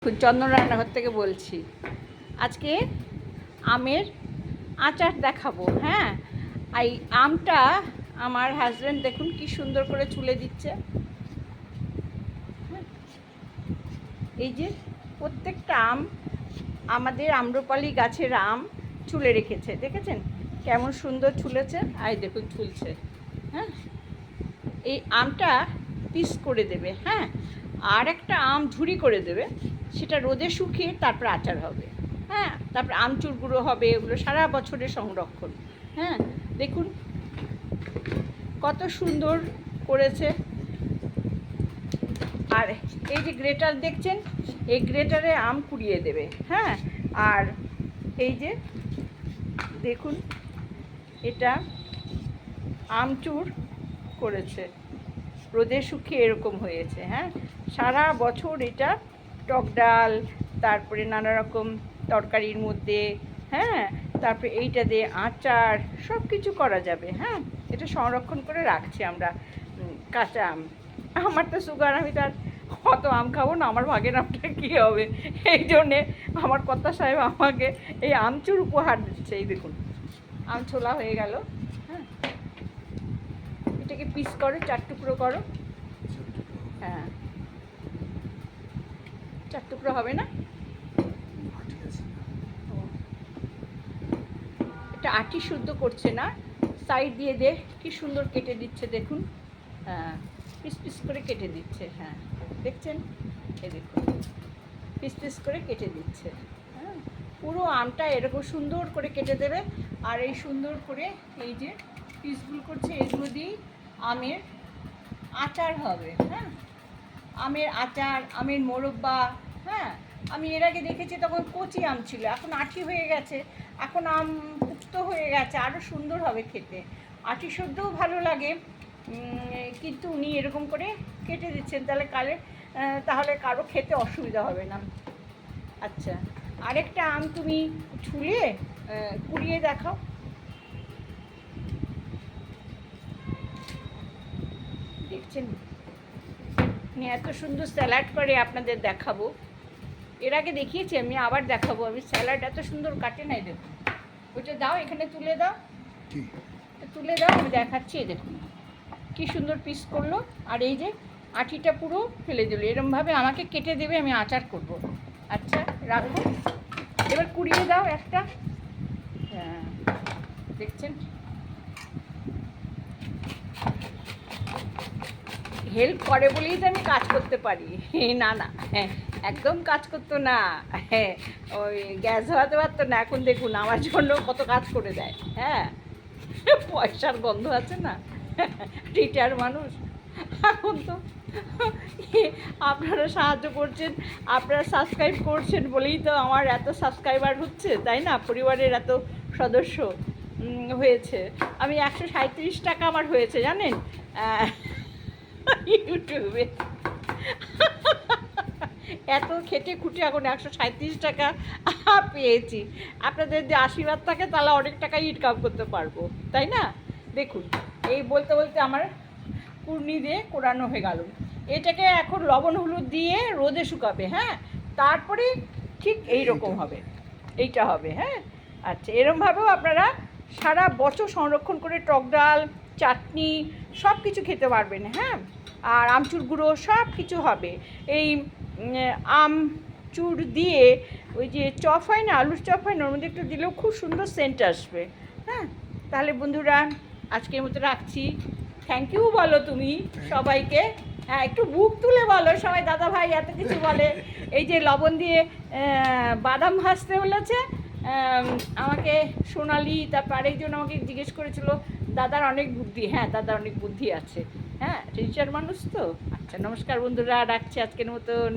চন্দন রান্নাঘর থেকে বলছি। আজকে আমের আচার দেখাবো। হ্যাঁ, এই আমটা আমার হাজব্যান্ড দেখুন কি সুন্দর করে ছুলে দিচ্ছে। এই যে প্রত্যেকটা আম আমাদের আম্রপালি গাছের আম ছুলে রেখেছে, দেখেছেন কেমন সুন্দর ছুলেছে। আই দেখুন ছুলছে। হ্যাঁ, এই আমটা পিস করে দেবে। হ্যাঁ, আর একটা আম ঝুরি করে দেবে, সেটা রোদে শুকিয়ে তারপর আচার হবে। হ্যাঁ, তারপর আমচুর গুঁড়ো হবে, এগুলো সারা বছরের সংরক্ষণ। হ্যাঁ, দেখুন কত সুন্দর করেছে। আর এই যে গ্রেটার দেখছেন, এই গ্রেটারে আম কুড়িয়ে দেবে। হ্যাঁ, আর এই যে দেখুন এটা আমচুর করেছে, রোদে শুকিয়ে এরকম হয়েছে। হ্যাঁ, সারা বছর এটা টক ডাল, তারপরে নানা রকম তরকারির মধ্যে, হ্যাঁ, তারপরে এইটা দিয়ে আচার সব কিছু করা যাবে। হ্যাঁ, এটা সংরক্ষণ করে রাখছি আমরা। কাঁচা আম, আমার তো সুগার, আমি তার কত আম খাবো না, আমার ভাগের আমটা কী হবে। এই জন্যে আমার কর্তা সাহেব আমাকে এই আমচুর উপহার দিচ্ছে। এই দেখুন আম ছোলা হয়ে গেল। হ্যাঁ, এটাকে পিস করো, 4 টুকরো করো। হ্যাঁ, 4 টুকরো হবে না, এটা আটি শুদ্ধ করছে না, সাইড দিয়ে দে কি সুন্দর কেটে দিচ্ছে দেখুন। হ্যাঁ, পিস পিস করে কেটে দিচ্ছে। হ্যাঁ, দেখছেন, এই দেখুন পিস পিস করে কেটে দিচ্ছে। হ্যাঁ, পুরো আমটা এরকম সুন্দর করে কেটে দেবে। আর এই সুন্দর করে এই যে পিসগুলো করছে, এগুলো দিয়েই আমের আচার হবে। হ্যাঁ, আমের আচার, আমের মোরব্বা। হ্যাঁ, আমি এর আগে দেখেছি তখন কচি আম ছিল, এখন আঠি হয়ে গেছে, এখন আম পুক্ত হয়ে গেছে, আরও সুন্দর হবে খেতে। আটি সদ্যও ভালো লাগে, কিন্তু উনি এরকম করে কেটে দিচ্ছেন, তাহলে কারো খেতে অসুবিধা হবে না। আচ্ছা, আরেকটা আম তুমি ছুলে কুড়িয়ে দেখাও। দেখছেন এত সুন্দর স্যালাড করে, আপনাদের দেখাবো। এর আগে দেখিয়েছি আমি, আবার দেখাবো। আমি স্যালাড এত সুন্দর কাটে নাই, দেখুন ওইটা দাও, এখানে তুলে দাও, তুলে দাও, আমি দেখাচ্ছি। দেখুন কি সুন্দর পিস করলো, আর এই যে আঁটিটা পুরো ফেলে দিল। এরমভাবে আমাকে কেটে দেবে, আমি আচার করব। আচ্ছা রাখবো, এবার কুড়িয়ে দাও একটা। হ্যাঁ, দেখছেন হেল্প করে বলেই তো আমি কাজ করতে পারি। না না, হ্যাঁ একদম কাজ করতো না। হ্যাঁ, ওই গ্যাস ধরাতে পারতো না, এখন দেখুন আমার জন্য কত কাজ করে দেয়। হ্যাঁ, পয়সার গন্ধ আছে না, রিটায়ার মানুষ। এখন তো আপনারা সাহায্য করছেন, আপনারা সাবস্ক্রাইব করছেন বলেই তো আমার এত সাবস্ক্রাইবার হচ্ছে, তাই না, পরিবারের এত সদস্য হয়েছে। আমি 137 টাকা আমার হয়েছে জানেন ইউটিউবে। এত খেটে খুঁটে এখন 137 টাকা পেয়েছি। আপনাদের যে আশীর্বাদ থাকে তাহলে অনেক টাকা ইনকাম করতে পারবো, তাই না। দেখুন এই বলতে বলতে আমার কুর্নি দিয়ে কোরানো হয়ে গেল। এটাকে এখন লবণ হলুদ দিয়ে রোদে শুকাবে। হ্যাঁ, তারপরে ঠিক এই রকম হবে, এইটা হবে। হ্যাঁ, আচ্ছা, এরমভাবেও আপনারা সারা বছর সংরক্ষণ করে টক ডাল, চাটনি সব কিছু খেতে পারবেন। হ্যাঁ, আর আমচুর গুঁড়ো সব কিছু হবে। এই আমচুর দিয়ে ওই যে চপ হয় না, আলুর চপ হয় না, ওর মধ্যে একটু দিলেও খুব সুন্দর সেন্ট আসবে। হ্যাঁ, তাহলে বন্ধুরা আজকের মতো রাখছি। থ্যাংক ইউ বলো তুমি সবাইকে। হ্যাঁ, একটু বুক তুলে বলো, সবাই দাদা ভাই এত কিছু বলে। এই যে লবণ দিয়ে বাদাম ভাজতে বলেছে আমাকে সোনালি, তারপর আরেকজন আমাকে জিজ্ঞেস করেছিল দাদার অনেক বুদ্ধি। হ্যাঁ, দাদার অনেক বুদ্ধি আছে। হ্যাঁ, টিচার মানুষ তো। আচ্ছা, নমস্কার বন্ধুরা, রাখছি আজকের মতন।